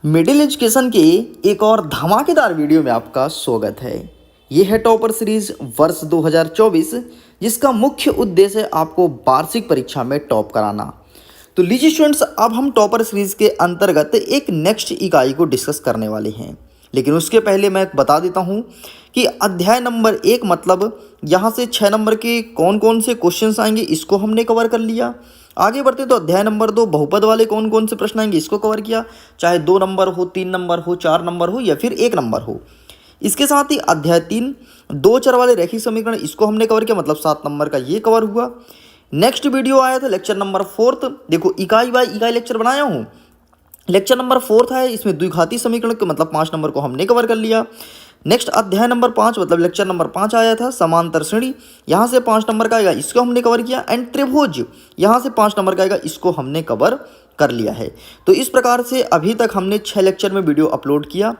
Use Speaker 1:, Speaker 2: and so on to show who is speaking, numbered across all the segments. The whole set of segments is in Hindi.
Speaker 1: मिडिल एजुकेशन के एक और धमाकेदार वीडियो में आपका स्वागत है। ये है टॉपर सीरीज वर्ष 2024 जिसका मुख्य उद्देश्य है आपको वार्षिक परीक्षा में टॉप कराना। तो लीजिए स्टूडेंट्स, अब हम टॉपर सीरीज के अंतर्गत एक नेक्स्ट इकाई को डिस्कस करने वाले हैं, लेकिन उसके पहले मैं बता देता हूँ कि अध्याय नंबर 1 मतलब यहाँ से 6 नंबर के कौन कौन से क्वेश्चंस आएंगे इसको हमने कवर कर लिया। आगे बढ़ते तो अध्याय नंबर 2 बहुपद वाले कौन कौन से प्रश्न आएंगे इसको कवर किया, चाहे 2 नंबर हो, 3 नंबर हो, 4 नंबर हो या फिर 1 नंबर हो। इसके साथ ही अध्याय 3 दो चर वाले रैखिक समीकरण इसको हमने कवर किया, मतलब 7 नंबर का ये कवर हुआ। नेक्स्ट वीडियो आया था लेक्चर नंबर 4, देखो इकाई बाय इकाई लेक्चर बनाया हूँ। लेक्चर नंबर 4 है, इसमें द्विघाती समीकरण के मतलब 5 नंबर को हमने कवर कर लिया। नेक्स्ट अध्याय नंबर 5 मतलब लेक्चर नंबर 5 आया था समांतर श्रेणी, यहाँ से 5 नंबर का आएगा, इसको हमने कवर किया। एंड त्रिभुज यहाँ से 5 नंबर का आएगा, इसको हमने कवर कर लिया है। तो इस प्रकार से अभी तक हमने 6 लेक्चर में वीडियो अपलोड किया,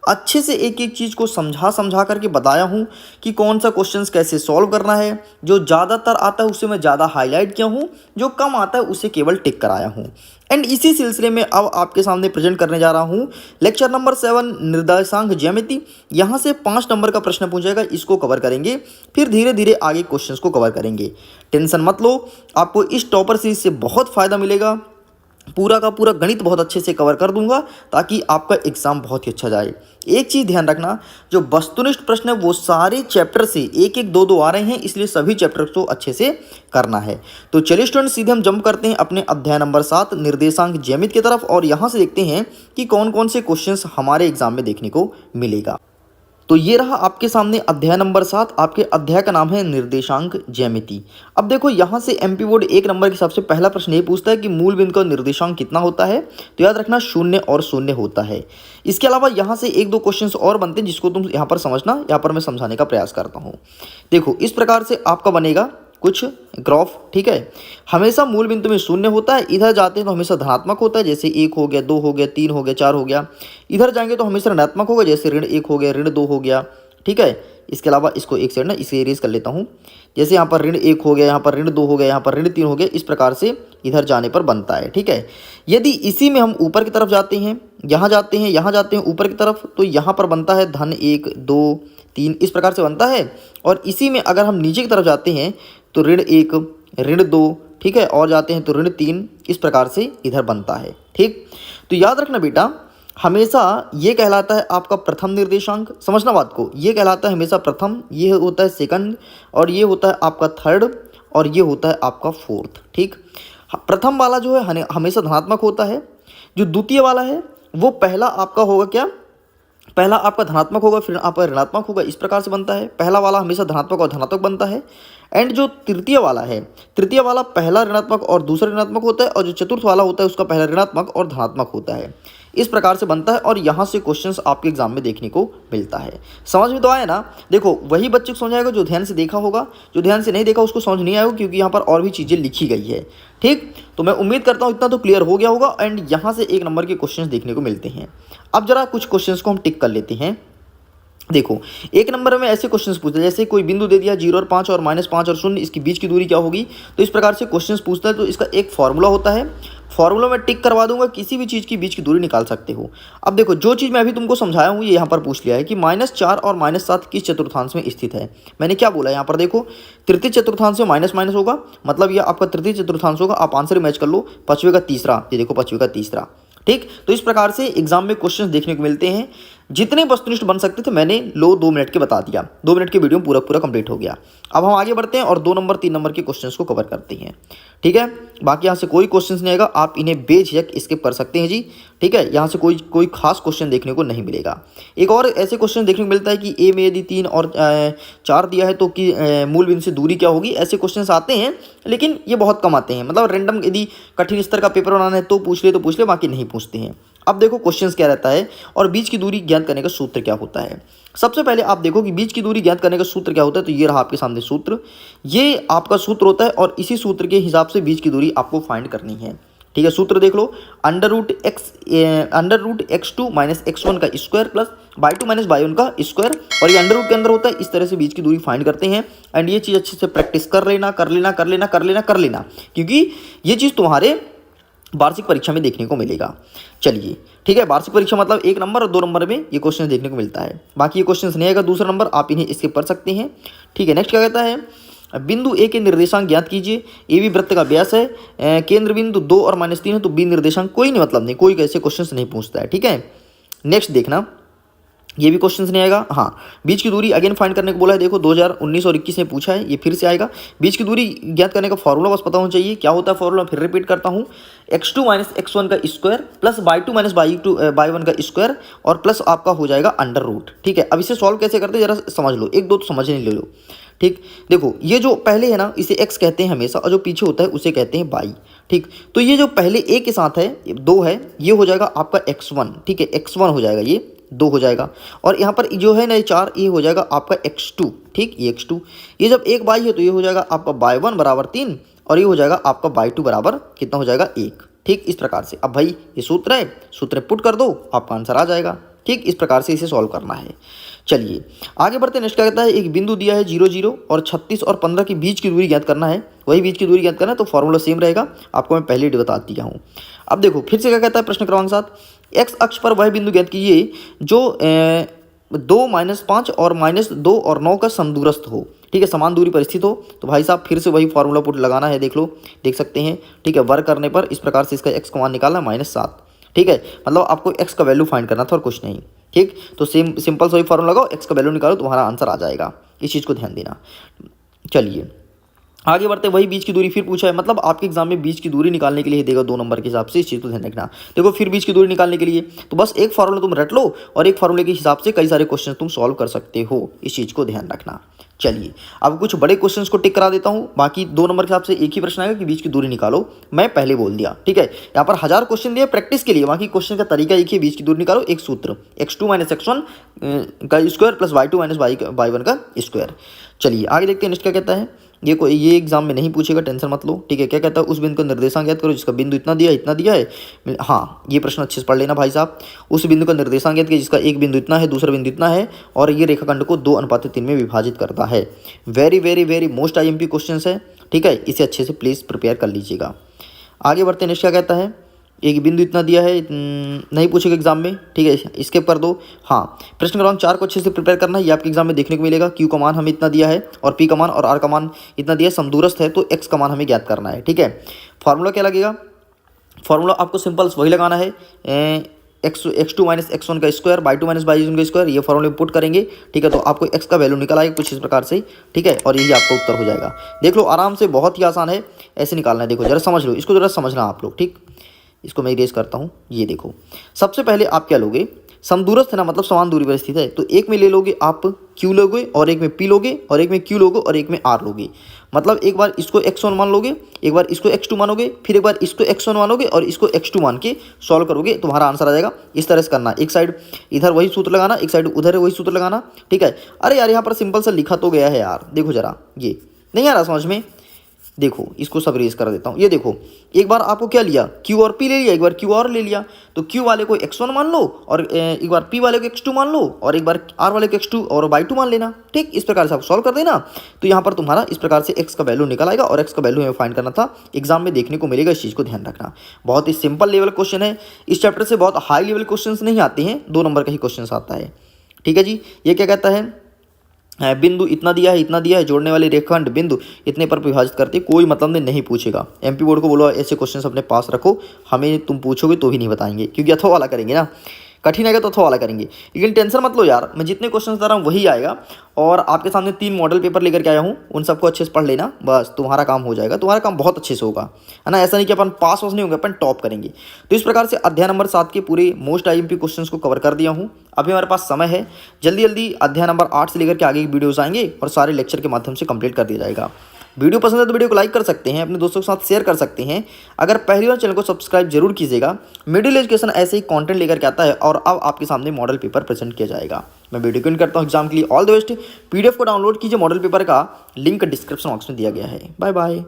Speaker 1: अच्छे से एक एक चीज़ को समझा करके बताया हूँ कि कौन सा क्वेश्चंस कैसे सॉल्व करना है। जो ज़्यादातर आता है उसे मैं ज़्यादा हाईलाइट किया हूँ, जो कम आता है उसे केवल टिक कराया हूँ। एंड इसी सिलसिले में अब आपके सामने प्रेजेंट करने जा रहा हूँ लेक्चर नंबर 7 निर्देशांक ज्यामिति। यहाँ से 5 नंबर का प्रश्न पूछेगा, इसको कवर करेंगे, फिर धीरे धीरे आगे क्वेश्चंस को कवर करेंगे। टेंशन मत लो, आपको इस टॉपर सीरीज से बहुत फ़ायदा मिलेगा। पूरा का पूरा गणित बहुत अच्छे से कवर कर दूंगा ताकि आपका एग्जाम बहुत ही अच्छा जाए। एक चीज़ ध्यान रखना, जो वस्तुनिष्ठ प्रश्न है वो सारे चैप्टर से एक एक दो आ रहे हैं, इसलिए सभी चैप्टर को अच्छे से करना है। तो चलिए स्टूडेंट, सीधे हम जंप करते हैं अपने अध्याय नंबर 7 निर्देशांक ज्यामिति की तरफ, और यहाँ से देखते हैं कि कौन कौन से क्वेश्चंस हमारे एग्जाम में देखने को मिलेगा। तो ये रहा आपके सामने अध्याय नंबर 7, आपके अध्याय का नाम है निर्देशांक ज्यामिति। अब देखो यहाँ से एमपी बोर्ड 1 नंबर के हिसाब से पहला प्रश्न ये पूछता है कि मूल बिंदु का निर्देशांक कितना होता है। तो याद रखना 0 और 0 होता है। इसके अलावा यहाँ से 1-2 क्वेश्चंस और बनते हैं जिसको तुम यहाँ पर समझना, यहाँ पर मैं समझाने का प्रयास करता हूँ। देखो इस प्रकार से आपका बनेगा कुछ ग्राफ, ठीक है। हमेशा मूल बिंदु में 0 होता है, इधर जाते हैं तो हमेशा धनात्मक होता है, जैसे 1 हो गया, 2 हो गया, 3 हो गया, 4 हो गया। इधर जाएंगे तो हमेशा ऋणात्मक होगा, जैसे ऋण 1 हो गया, ऋण 2 हो गया, ठीक है। इसके अलावा इसको एक साइड ना इसे इरेज कर लेता हूँ, जैसे यहाँ पर ऋण 1 हो गया, यहाँ पर ऋण 2 हो गया, यहाँ पर ऋण 3 हो गया, इस प्रकार से इधर जाने पर बनता है, ठीक है। यदि इसी में हम ऊपर की तरफ जाते हैं, यहाँ जाते हैं, यहाँ जाते हैं ऊपर की तरफ, तो यहाँ पर बनता है धन 1 2 3, इस प्रकार से बनता है। और इसी में अगर हम नीचे की तरफ जाते हैं तो ऋण 1 ऋण 2, ठीक है, और जाते हैं तो ऋण 3, इस प्रकार से इधर बनता है, ठीक। तो याद रखना बेटा, हमेशा ये कहलाता है आपका प्रथम निर्देशांक, समझना बात को, ये कहलाता है हमेशा प्रथम, ये होता है सेकंड, और ये होता है आपका थर्ड, और ये होता है आपका फोर्थ, ठीक। प्रथम वाला जो है हमेशा धनात्मक होता है, जो द्वितीय वाला है वो पहला आपका होगा क्या, पहला आपका धनात्मक होगा, फिर आपका ऋणात्मक होगा, इस प्रकार से बनता है। पहला वाला हमेशा धनात्मक और धनात्मक बनता है। एंड जो तृतीय वाला है, तृतीय वाला पहला ऋणात्मक और दूसरा ऋणात्मक होता है, और जो चतुर्थ वाला होता है उसका पहला ऋणात्मक और धनात्मक होता है, इस प्रकार से बनता है। और यहाँ से क्वेश्चंस आपके एग्जाम में देखने को मिलता है। समझ में तो आया ना। देखो वही बच्चे को समझ आएगा जो ध्यान से देखा होगा, जो ध्यान से नहीं देखा उसको समझ नहीं आएगा, क्योंकि यहाँ पर और भी चीज़ें लिखी गई है, ठीक। तो मैं उम्मीद करता हूँ इतना तो क्लियर हो गया होगा। एंड यहाँ से 1 नंबर के क्वेश्चंस देखने को मिलते हैं। अब जरा कुछ क्वेश्चंस को हम टिक कर लेते हैं। देखो 1 नंबर में ऐसे क्वेश्चंस पूछते हैं, जैसे कोई बिंदु दे दिया 0 और 5 और -5 और 0, इसके बीच की दूरी क्या होगी। तो इस प्रकार से क्वेश्चंस पूछता है, तो इसका एक फॉर्मूला होता है, फॉर्मूला में टिक करवा दूंगा, किसी भी चीज़ की बीच की दूरी निकाल सकते हो। अब देखो जो चीज़ मैं अभी तुमको समझाया हूँ ये यहाँ पर पूछ लिया है कि -4 और -7 किस चतुर्थांश में स्थित है। मैंने क्या बोला यहाँ पर, देखो तृतीय चतुर्थांश में माइनस माइनस होगा, मतलब ये आपका तृतीय चतुर्थांश होगा। आप आंसर मैच कर लो, पाँचवें का तीसरा, ये देखो पाँचवें का तीसरा, ठीक। तो इस प्रकार से एग्जाम में क्वेश्चंस देखने को मिलते हैं। जितने वस्तुनिष्ठ बन सकते थे मैंने 2 मिनट के बता दिया, 2 मिनट के वीडियो में पूरा कंप्लीट हो गया। अब हम आगे बढ़ते हैं और 2 नंबर 3 नंबर के क्वेश्चंस को कवर करते हैं, ठीक है। बाकी यहाँ से कोई क्वेश्चंस नहीं आएगा, आप इन्हें बेझिझक स्किप कर सकते हैं जी, ठीक है। यहाँ से कोई खास क्वेश्चन देखने को नहीं मिलेगा। एक और ऐसे क्वेश्चन देखने को मिलता है कि ए में यदि 3 और 4 दिया है तो कि मूल बिंदु से दूरी क्या होगी। ऐसे क्वेश्चन आते हैं, लेकिन ये बहुत कम आते हैं, मतलब रैंडम यदि कठिन स्तर का पेपर बनाना है तो पूछ ले, बाकी नहीं पूछते हैं। अब देखो क्वेश्चंस क्या रहता है और बीच की दूरी ज्ञात करने का सूत्र क्या होता है। सबसे पहले आप देखो कि बीच की दूरी ज्ञात करने का सूत्र क्या होता है। तो ये रहा आपके सामने सूत्र, ये आपका सूत्र होता है, और इसी सूत्र के हिसाब से बीच की दूरी आपको फाइंड करनी है, ठीक है। सूत्र देख लो, √x2 - x1 का स्क्वायर प्लस y2 - y1 का स्क्वायर, और ये अंडर रूट के अंदर होता है। इस तरह से बीच की दूरी फाइंड करते हैं। एंड ये चीज़ अच्छे से प्रैक्टिस कर लेना, क्योंकि ये चीज़ तुम्हारे वार्षिक परीक्षा में देखने को मिलेगा। चलिए ठीक है, वार्षिक परीक्षा मतलब 1 नंबर और 2 नंबर में ये क्वेश्चन देखने को मिलता है, बाकी ये क्वेश्चन नहीं आएगा दूसरा नंबर, आप इन्हें इसके पढ़ सकते हैं। ठीक है, नेक्स्ट क्या कहता है, बिंदु ए के निर्देशांक ज्ञात कीजिए। ए भी वृत्त का व्यास है, केंद्र बिंदु 2 और -3 है, तो बी निर्देशांक कोई नहीं, मतलब नहीं, कोई ऐसे क्वेश्चन नहीं पूछता है। ठीक है, नेक्स्ट देखना, ये भी क्वेश्चन नहीं आएगा। हाँ, बीच की दूरी अगेन फाइंड करने को बोला है, देखो 2019 और 21 में पूछा है, ये फिर से आएगा। बीच की दूरी ज्ञात करने का फॉर्मूला बस पता होना चाहिए, क्या होता है फॉर्मूला, फिर रिपीट करता हूँ, x2 - x1 का स्क्वायर प्लस y2 - y1 का स्क्वायर और प्लस आपका हो जाएगा अंडर रूट। ठीक है, अब इसे सॉल्व कैसे करते हैं जरा समझ लो, एक दो तो समझने ले लो। ठीक, देखो ये जो पहले है ना इसे x कहते हैं हमेशा, और जो पीछे होता है उसे कहते हैं y। ठीक, तो ये जो पहले a के साथ है 2 है, ये हो जाएगा आपका x1। ठीक है, x1 हो जाएगा, ये 2 हो जाएगा, और यहाँ पर जो है ना 4, ये हो जाएगा आपका x2। ठीक, ये x2, ये जब एक y है तो ये हो जाएगा आपका y1 बराबर 3 और ये हो जाएगा आपका y2 बराबर कितना हो जाएगा 1। ठीक, इस प्रकार से अब भाई ये सूत्र है, सूत्र पुट कर दो, आपका आंसर आ जाएगा। ठीक, इस प्रकार से इसे सॉल्व करना है। चलिए आगे बढ़ते हैं, नेक्स्ट क्या कहता है, एक बिंदु दिया है 0 0 और 36 और 15 के बीच की दूरी ज्ञात करना है। वही बीच की दूरी ज्ञात करना है, तो फॉर्मूला सेम रहेगा, आपको मैं पहले ही बता दिया हूँ। अब देखो फिर से क्या कहता है प्रश्न क्रमांक 7, एक्स अक्ष पर वह बिंदु ज्ञात कीजिए जो 2 - 5 और -2 और 9 का समदूरस्थ हो। ठीक है, समान दूरी पर स्थित हो, तो भाई साहब फिर से वही फॉर्मूला पुट लगाना है, देख लो, देख सकते हैं। ठीक है, वर्ग करने पर इस प्रकार से इसका एक्स का मान निकालना है -7। ठीक है, मतलब आपको एक्स का वैल्यू फाइंड करना था और कुछ नहीं। ठीक, तो सिंपल सा ही फॉर्मूला लगाओ, एक्स का वैल्यू निकालो, तुम्हारा आंसर आ जाएगा, इस चीज़ को ध्यान देना। चलिए आगे बढ़ते, वही बीच की दूरी फिर पूछा है, मतलब आपके एग्जाम में बीच की दूरी निकालने के लिए देगा 2 नंबर के हिसाब से, इस चीज़ को ध्यान रखना। देखो फिर बीच की दूरी निकालने के लिए तो बस एक फॉर्मूला तुम रट लो और एक फॉर्मूले के हिसाब से कई सारे क्वेश्चन तुम सॉल्व कर सकते हो, इस चीज़ को ध्यान रखना। चलिए अब कुछ बड़े क्वेश्चंस को टिक करा देता हूँ, बाकी 2 नंबर के हिसाब से एक ही प्रश्न आएगा कि बीच की दूरी निकालो, मैं पहले बोल दिया। ठीक है, यहाँ पर 1000 क्वेश्चन दिए प्रैक्टिस के लिए, बाकी क्वेश्चन का तरीका एक ही, बीच की दूरी निकालो, एक सूत्र x2 - x1 का स्क्वायर प्लस y2 - y1 का स्क्वायर। चलिए आगे देखते हैं, नेक्स्ट क्या कहता है, ये एग्जाम में नहीं पूछेगा, टेंशन मत लो। ठीक है, क्या कहता है, उस बिंदु का निर्देशांक ज्ञात करो जिसका बिंदु इतना दिया है। हाँ, ये प्रश्न अच्छे से पढ़ लेना भाई साहब। उस बिंदु का निर्देशांक ज्ञात कीजिए जिसका एक बिंदु इतना है, दूसरा बिंदु इतना है, और ये रेखाखंड को 2:3 में विभाजित करता है। Very very very most IMP question है। ठीक है, इसे अच्छे से प्लीज़ प्रिपेयर कर लीजिएगा। आगे बढ़ते हैं, नेक्स्ट क्या कहता है, एक बिंदु इतना दिया है, नहीं पूछेगा एग्जाम में। ठीक है, स्किप कर दो। हाँ, प्रश्न क्रमांक 4 को अच्छे से प्रिपेयर करना है, ये आपके एग्जाम में देखने को मिलेगा। क्यू का मान हमें इतना दिया है और पी का मान और आर का मान इतना दिया है, समदूरस्थ है, तो एक्स का मान हमें ज्ञात करना है। ठीक है, फॉर्मूला क्या लगेगा, फॉर्मूला आपको सिंपल वही लगाना है, x2 - x1 का स्क्वायर, y2 - y1 का स्क्वायर, ये फॉर्मूले पुट करेंगे। ठीक है, तो आपको x का वैल्यू निकल आएगा कुछ इस प्रकार से। ठीक है, और यही आपका उत्तर हो जाएगा। देख लो आराम से, बहुत ही आसान है, ऐसे निकालना है। देखो जरा समझ लो, इसको जरा समझना आप लोग। ठीक, इसको मैं इरेज करता हूँ। ये देखो, सबसे पहले आप क्या लोगे, समदूरस्थ है ना, मतलब समान दूरी पर स्थित है, तो एक में ले लोगे आप Q लोगे और एक में P लोगे और एक में Q लोगे और एक में R लोगे। मतलब एक बार इसको x1 मान लोगे, एक बार इसको x2 मानोगे, फिर एक बार इसको x1 मानोगे और इसको x2 मान के सॉल्व करोगे, तुम्हारा आंसर आ जाएगा। इस तरह से करना, एक साइड इधर वही सूत्र लगाना, एक साइड उधर वही सूत्र लगाना। ठीक है, अरे यार यहाँ पर सिंपल सा लिखा तो गया है यार, देखो जरा, ये नहीं आ रहा समझ में। देखो इसको सब रेस कर देता हूँ, ये देखो एक बार आपको क्या लिया, Q और P ले लिया, एक बार Q और ले लिया, तो Q वाले को x1 मान लो और एक बार P वाले को x2 मान लो और एक बार R वाले को x2 और y2 मान लेना। ठीक, इस प्रकार से आप सॉल्व कर देना, तो यहाँ पर तुम्हारा इस प्रकार से x का वैल्यू निकल आएगा और x का वैल्यू हमें फाइंड करना था, एग्जाम में देखने को मिलेगा, इस चीज़ को ध्यान रखना। बहुत ही सिंपल लेवल क्वेश्चन है, इस चैप्टर से बहुत हाई लेवल क्वेश्चन नहीं आते हैं, 2 नंबर का ही क्वेश्चन आता है। ठीक है जी, ये क्या कहता है, बिंदु इतना दिया है, जोड़ने वाले रेखाखंड बिंदु इतने पर विभाजित करते, कोई मतलब नहीं पूछेगा। MP बोर्ड को बोलो ऐसे क्वेश्चन अपने पास रखो, हमें तुम पूछोगे तो भी नहीं बताएंगे, क्योंकि अथवा वाला करेंगे ना, कठिन आएगा तो अथवा वाला करेंगे। लेकिन टेंशन मत लो यार, मैं जितने क्वेश्चन बता रहा हूँ वही आएगा, और आपके सामने 3 मॉडल पेपर लेकर के आया हूँ, उन सबको अच्छे से पढ़ लेना, बस तुम्हारा काम हो जाएगा, तुम्हारा काम बहुत अच्छे से होगा, है ना। ऐसा नहीं कि अपन पास नहीं होंगे, अपन टॉप करेंगे। तो इस प्रकार से अध्याय नंबर 7 के पूरे मोस्ट IMP क्वेश्चंस को कवर कर दिया हूँ। अभी हमारे पास समय है, जल्दी जल्दी अध्याय नंबर 8 से लेकर के आगे की वीडियोज़ आएंगे और सारे लेक्चर के माध्यम से कंप्लीट कर दिया जाएगा। वीडियो पसंद है तो वीडियो को लाइक कर सकते हैं, अपने दोस्तों के साथ शेयर कर सकते हैं। अगर पहली बार चैनल को सब्सक्राइब जरूर कीजिएगा। मिडिल एजुकेशन ऐसे ही कंटेंट लेकर के आता है और अब आपके सामने मॉडल पेपर प्रेजेंट किया जाएगा। मैं वीडियो को करता हूँ एग्जाम के लिए ऑल द बेस्ट। PDF को डाउनलोड कीजिए, मॉडल पेपर का लिंक डिस्क्रिप्शन बॉक्स में दिया गया है। Bye bye.